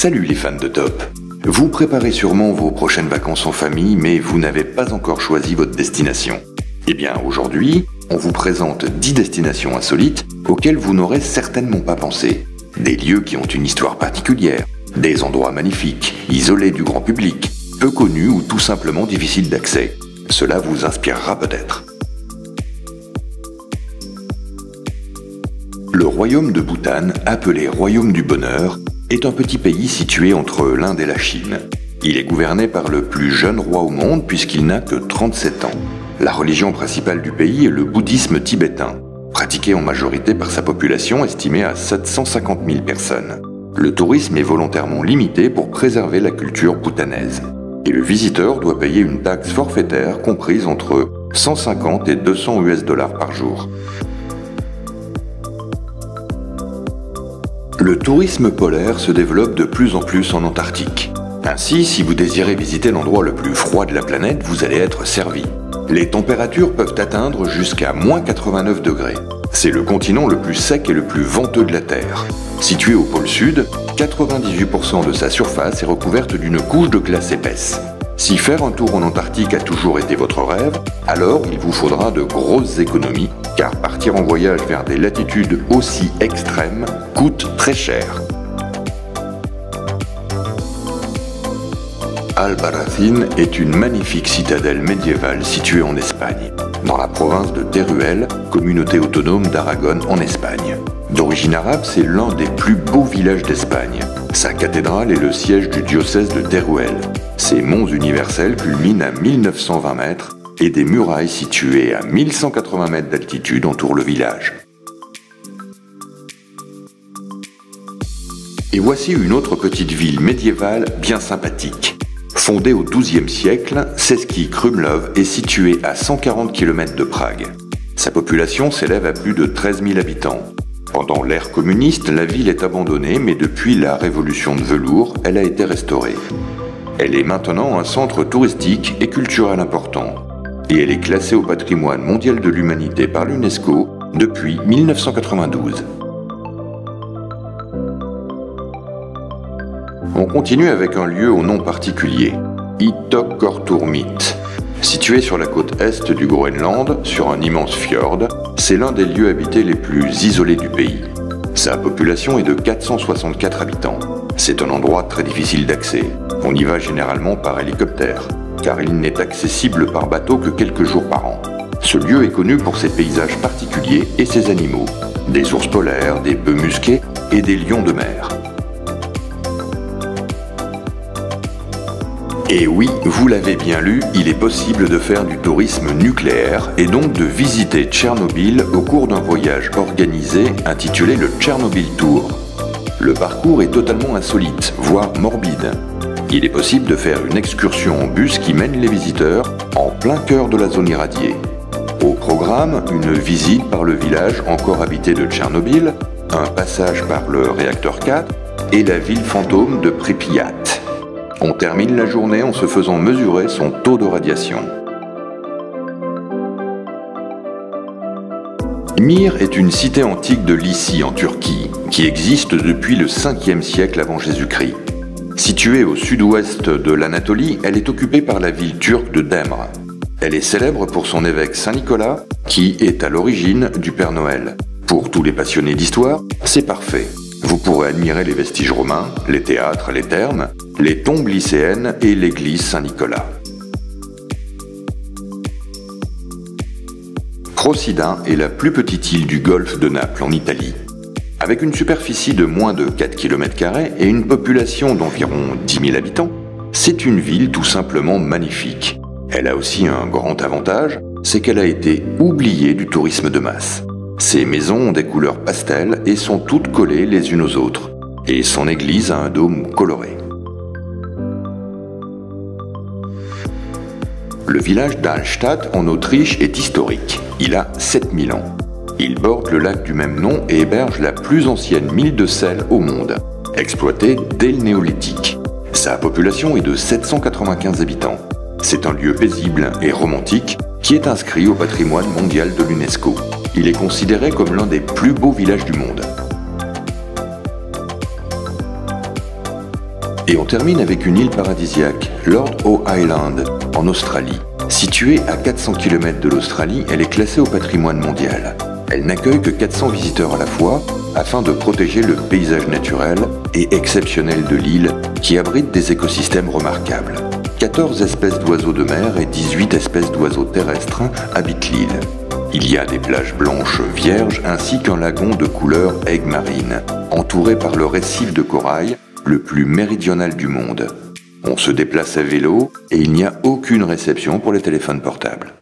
Salut les fans de top. Vous préparez sûrement vos prochaines vacances en famille, mais vous n'avez pas encore choisi votre destination. Eh bien aujourd'hui, on vous présente 10 destinations insolites auxquelles vous n'aurez certainement pas pensé. Des lieux qui ont une histoire particulière, des endroits magnifiques, isolés du grand public, peu connus ou tout simplement difficiles d'accès. Cela vous inspirera peut-être. Le royaume de Bhoutan, appelé Royaume du Bonheur, est un petit pays situé entre l'Inde et la Chine. Il est gouverné par le plus jeune roi au monde puisqu'il n'a que 37 ans. La religion principale du pays est le bouddhisme tibétain, pratiqué en majorité par sa population estimée à 750 000 personnes. Le tourisme est volontairement limité pour préserver la culture bhoutanaise. Et le visiteur doit payer une taxe forfaitaire comprise entre 150 et 200 US$ par jour. Le tourisme polaire se développe de plus en plus en Antarctique. Ainsi, si vous désirez visiter l'endroit le plus froid de la planète, vous allez être servi. Les températures peuvent atteindre jusqu'à -89 degrés. C'est le continent le plus sec et le plus venteux de la Terre. Situé au pôle sud, 98% de sa surface est recouverte d'une couche de glace épaisse. Si faire un tour en Antarctique a toujours été votre rêve, alors il vous faudra de grosses économies, car partir en voyage vers des latitudes aussi extrêmes coûte très cher. Albarracín est une magnifique citadelle médiévale située en Espagne, dans la province de Teruel, communauté autonome d'Aragon en Espagne. D'origine arabe, c'est l'un des plus beaux villages d'Espagne. Sa cathédrale est le siège du diocèse de Teruel. Ses monts universels culminent à 1920 mètres et des murailles situées à 1180 mètres d'altitude entourent le village. Et voici une autre petite ville médiévale bien sympathique. Fondée au XIIe siècle, Český Krumlov est située à 140 km de Prague. Sa population s'élève à plus de 13 000 habitants. Pendant l'ère communiste, la ville est abandonnée, mais depuis la révolution de velours, elle a été restaurée. Elle est maintenant un centre touristique et culturel important. Et elle est classée au patrimoine mondial de l'humanité par l'UNESCO depuis 1992. On continue avec un lieu au nom particulier, Ittoqqortoormiit. Situé sur la côte est du Groenland, sur un immense fjord, c'est l'un des lieux habités les plus isolés du pays. Sa population est de 464 habitants. C'est un endroit très difficile d'accès. On y va généralement par hélicoptère, car il n'est accessible par bateau que quelques jours par an. Ce lieu est connu pour ses paysages particuliers et ses animaux, des ours polaires, des bœufs musqués et des lions de mer. Et oui, vous l'avez bien lu, il est possible de faire du tourisme nucléaire et donc de visiter Tchernobyl au cours d'un voyage organisé intitulé le Tchernobyl Tour. Le parcours est totalement insolite, voire morbide. Il est possible de faire une excursion en bus qui mène les visiteurs en plein cœur de la zone irradiée. Au programme, une visite par le village encore habité de Tchernobyl, un passage par le réacteur 4 et la ville fantôme de Pripyat. On termine la journée en se faisant mesurer son taux de radiation. Mir est une cité antique de Lycie en Turquie, qui existe depuis le 5e siècle avant Jésus-Christ. Située au sud-ouest de l'Anatolie, elle est occupée par la ville turque de Demre. Elle est célèbre pour son évêque Saint Nicolas, qui est à l'origine du Père Noël. Pour tous les passionnés d'histoire, c'est parfait. Vous pourrez admirer les vestiges romains, les théâtres, les thermes, les tombes lycéennes et l'église Saint-Nicolas. Procida est la plus petite île du golfe de Naples en Italie. Avec une superficie de moins de 4 km² et une population d'environ 10 000 habitants, c'est une ville tout simplement magnifique. Elle a aussi un grand avantage, c'est qu'elle a été oubliée du tourisme de masse. Ses maisons ont des couleurs pastel et sont toutes collées les unes aux autres. Et son église a un dôme coloré. Le village d'Allstatt en Autriche est historique. Il a 7000 ans. Il borde le lac du même nom et héberge la plus ancienne mine de sel au monde, exploitée dès le néolithique. Sa population est de 795 habitants. C'est un lieu paisible et romantique qui est inscrit au patrimoine mondial de l'UNESCO. Il est considéré comme l'un des plus beaux villages du monde. Et on termine avec une île paradisiaque, Lord Howe Island, en Australie. Située à 400 km de l'Australie, elle est classée au patrimoine mondial. Elle n'accueille que 400 visiteurs à la fois, afin de protéger le paysage naturel et exceptionnel de l'île, qui abrite des écosystèmes remarquables. 14 espèces d'oiseaux de mer et 18 espèces d'oiseaux terrestres habitent l'île. Il y a des plages blanches vierges ainsi qu'un lagon de couleur aigue marine, entouré par le récif de corail, le plus méridional du monde. On se déplace à vélo et il n'y a aucune réception pour les téléphones portables.